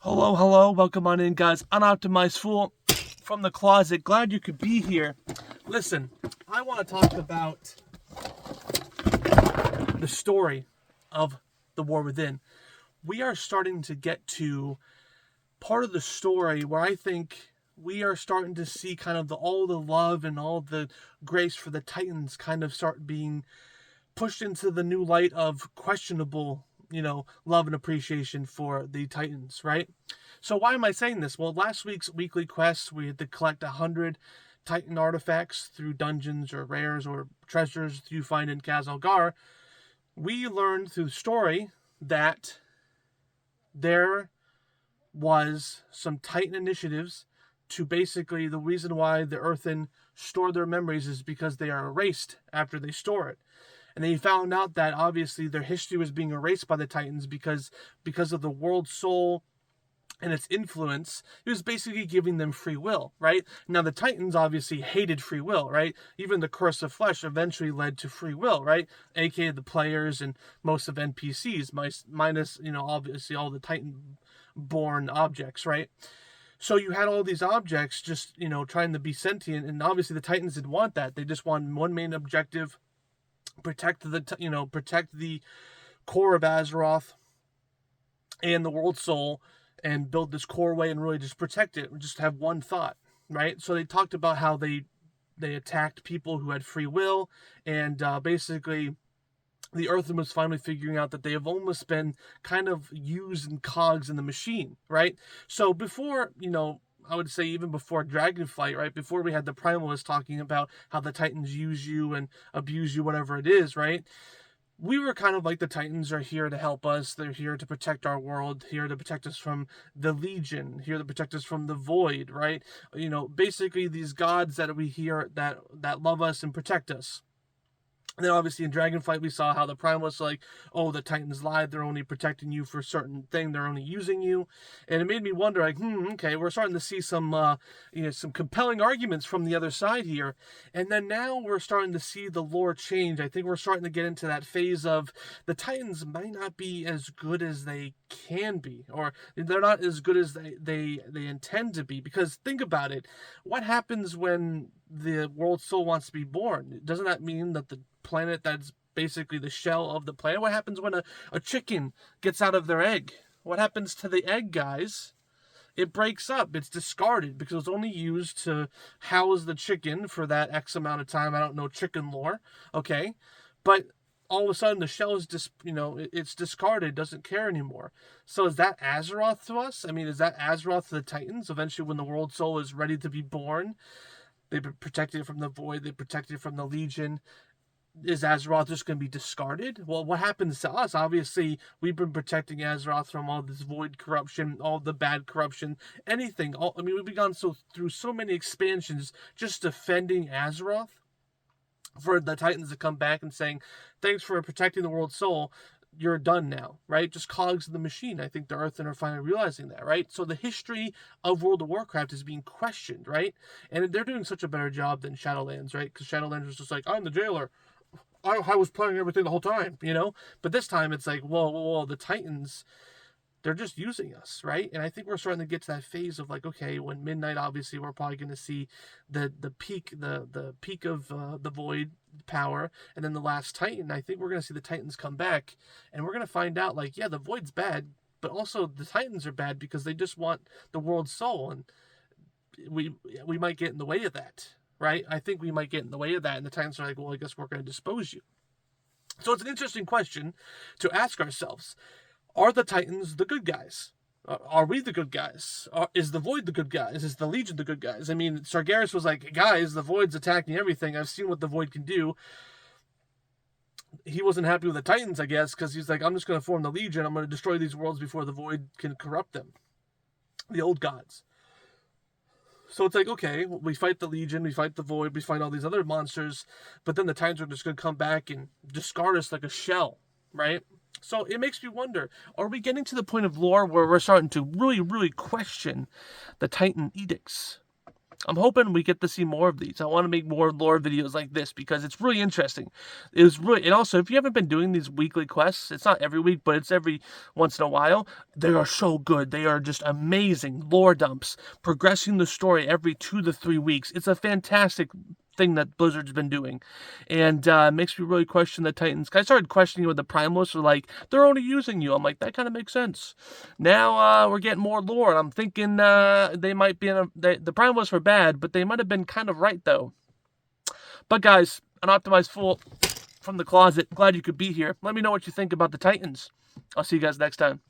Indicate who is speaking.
Speaker 1: Hello, hello. Welcome on in, guys. Unoptimized Fool from the closet. Glad you could be here. Listen, I want to talk about the story of the War Within. We are starting to get to part of the story where I think we are starting to see kind of all the love and all the grace for the Titans kind of start being pushed into the new light of questionable, love and appreciation for the Titans, right? So why am I saying this? Well, last week's weekly quest, we had to collect 100 Titan artifacts through dungeons or rares or treasures you find in Kazalgar. We learned through the story that there was some Titan initiatives to basically, the reason why the Earthen store their memories is because they are erased after they store it. And they found out that obviously their history was being erased by the Titans because of the world soul and its influence. It was basically giving them free will, right? Now the Titans obviously hated free will, right? Even the curse of flesh eventually led to free will, right? AKA the players and most of NPCs, minus, obviously all the Titan-born objects, right? So you had all these objects just, trying to be sentient, and obviously the Titans didn't want that. They just wanted one main objective: protect the core of Azeroth and the world soul, and build this core way and really just protect it. Just have one thought, right? So they talked about how they attacked people who had free will, and basically the Earthen was finally figuring out that they have almost been kind of used in cogs in the machine, right? So before, I would say even before Dragonflight, right? Before we had the Primalists talking about how the Titans use you and abuse you, whatever it is, right? We were kind of like, the Titans are here to help us. They're here to protect our world, here to protect us from the Legion, here to protect us from the Void, right? Basically these gods that we hear that love us and protect us. And then obviously in Dragonflight we saw how the Prime was like, oh, the Titans lied, they're only protecting you for a certain thing, they're only using you. And it made me wonder, like, okay, we're starting to see some compelling arguments from the other side here. And then now we're starting to see the lore change. I think we're starting to get into that phase of the Titans might not be as good as they can be, or they're not as good as they intend to be. Because think about it, what happens when the world soul wants to be born? Doesn't that mean that the planet that's basically the shell of the planet? What happens when a chicken gets out of their egg? What happens to the egg, guys? It breaks up. It's discarded because it's only used to house the chicken for that X amount of time. I don't know chicken lore, okay? But all of a sudden the shell is it's discarded, doesn't care anymore. So is that Azeroth to us? I mean, is that Azeroth to the Titans? Eventually when the world soul is ready to be born, they protect it from the Void, they protect it from the Legion. Is Azeroth just going to be discarded? Well, what happens to us? Obviously, we've been protecting Azeroth from all this Void corruption, all the bad corruption, anything. We've gone through so many expansions just defending Azeroth. For the Titans to come back and saying, thanks for protecting the world soul, you're done now, right? Just cogs in the machine. I think the Earthen are finally realizing that, right? So the history of World of Warcraft is being questioned, right? And they're doing such a better job than Shadowlands, right? Because Shadowlands was just like, I'm the jailer. I was playing everything the whole time, But this time it's like, whoa, the Titans, they're just using us, right? And I think we're starting to get to that phase of like, okay, when Midnight, obviously, we're probably going to see the peak of the Void power, and then the last Titan. I think we're going to see the Titans come back, and we're going to find out, like, yeah, the Void's bad, but also the Titans are bad because they just want the world's soul, and we might get in the way of that. Right? I think we might get in the way of that, and the Titans are like, well, I guess we're going to dispose you. So it's an interesting question to ask ourselves. Are the Titans the good guys? Are we the good guys? Is the Void the good guys? Is the Legion the good guys? I mean, Sargeras was like, guys, the Void's attacking everything. I've seen what the Void can do. He wasn't happy with the Titans, I guess, because he's like, I'm just going to form the Legion. I'm going to destroy these worlds before the Void can corrupt them. The old gods. So it's like, okay, we fight the Legion, we fight the Void, we fight all these other monsters, but then the Titans are just going to come back and discard us like a shell, right? So it makes me wonder, are we getting to the point of lore where we're starting to really, really question the Titan Edicts? I'm hoping we get to see more of these. I want to make more lore videos like this because it's really interesting. It was really, and also if you haven't been doing these weekly quests, it's not every week, but it's every once in a while. They are so good. They are just amazing lore dumps, progressing the story every 2 to 3 weeks. It's a fantastic thing that Blizzard's been doing, and it makes me really question the Titans. I started questioning with the Primalists, are like, they're only using you. I'm like, that kind of makes sense. Now we're getting more lore, and I'm thinking they might be the Primalists were bad, but they might have been kind of right though. But guys, an optimized fool from the closet. Glad you could be here. Let me know what you think about the Titans. I'll see you guys next time.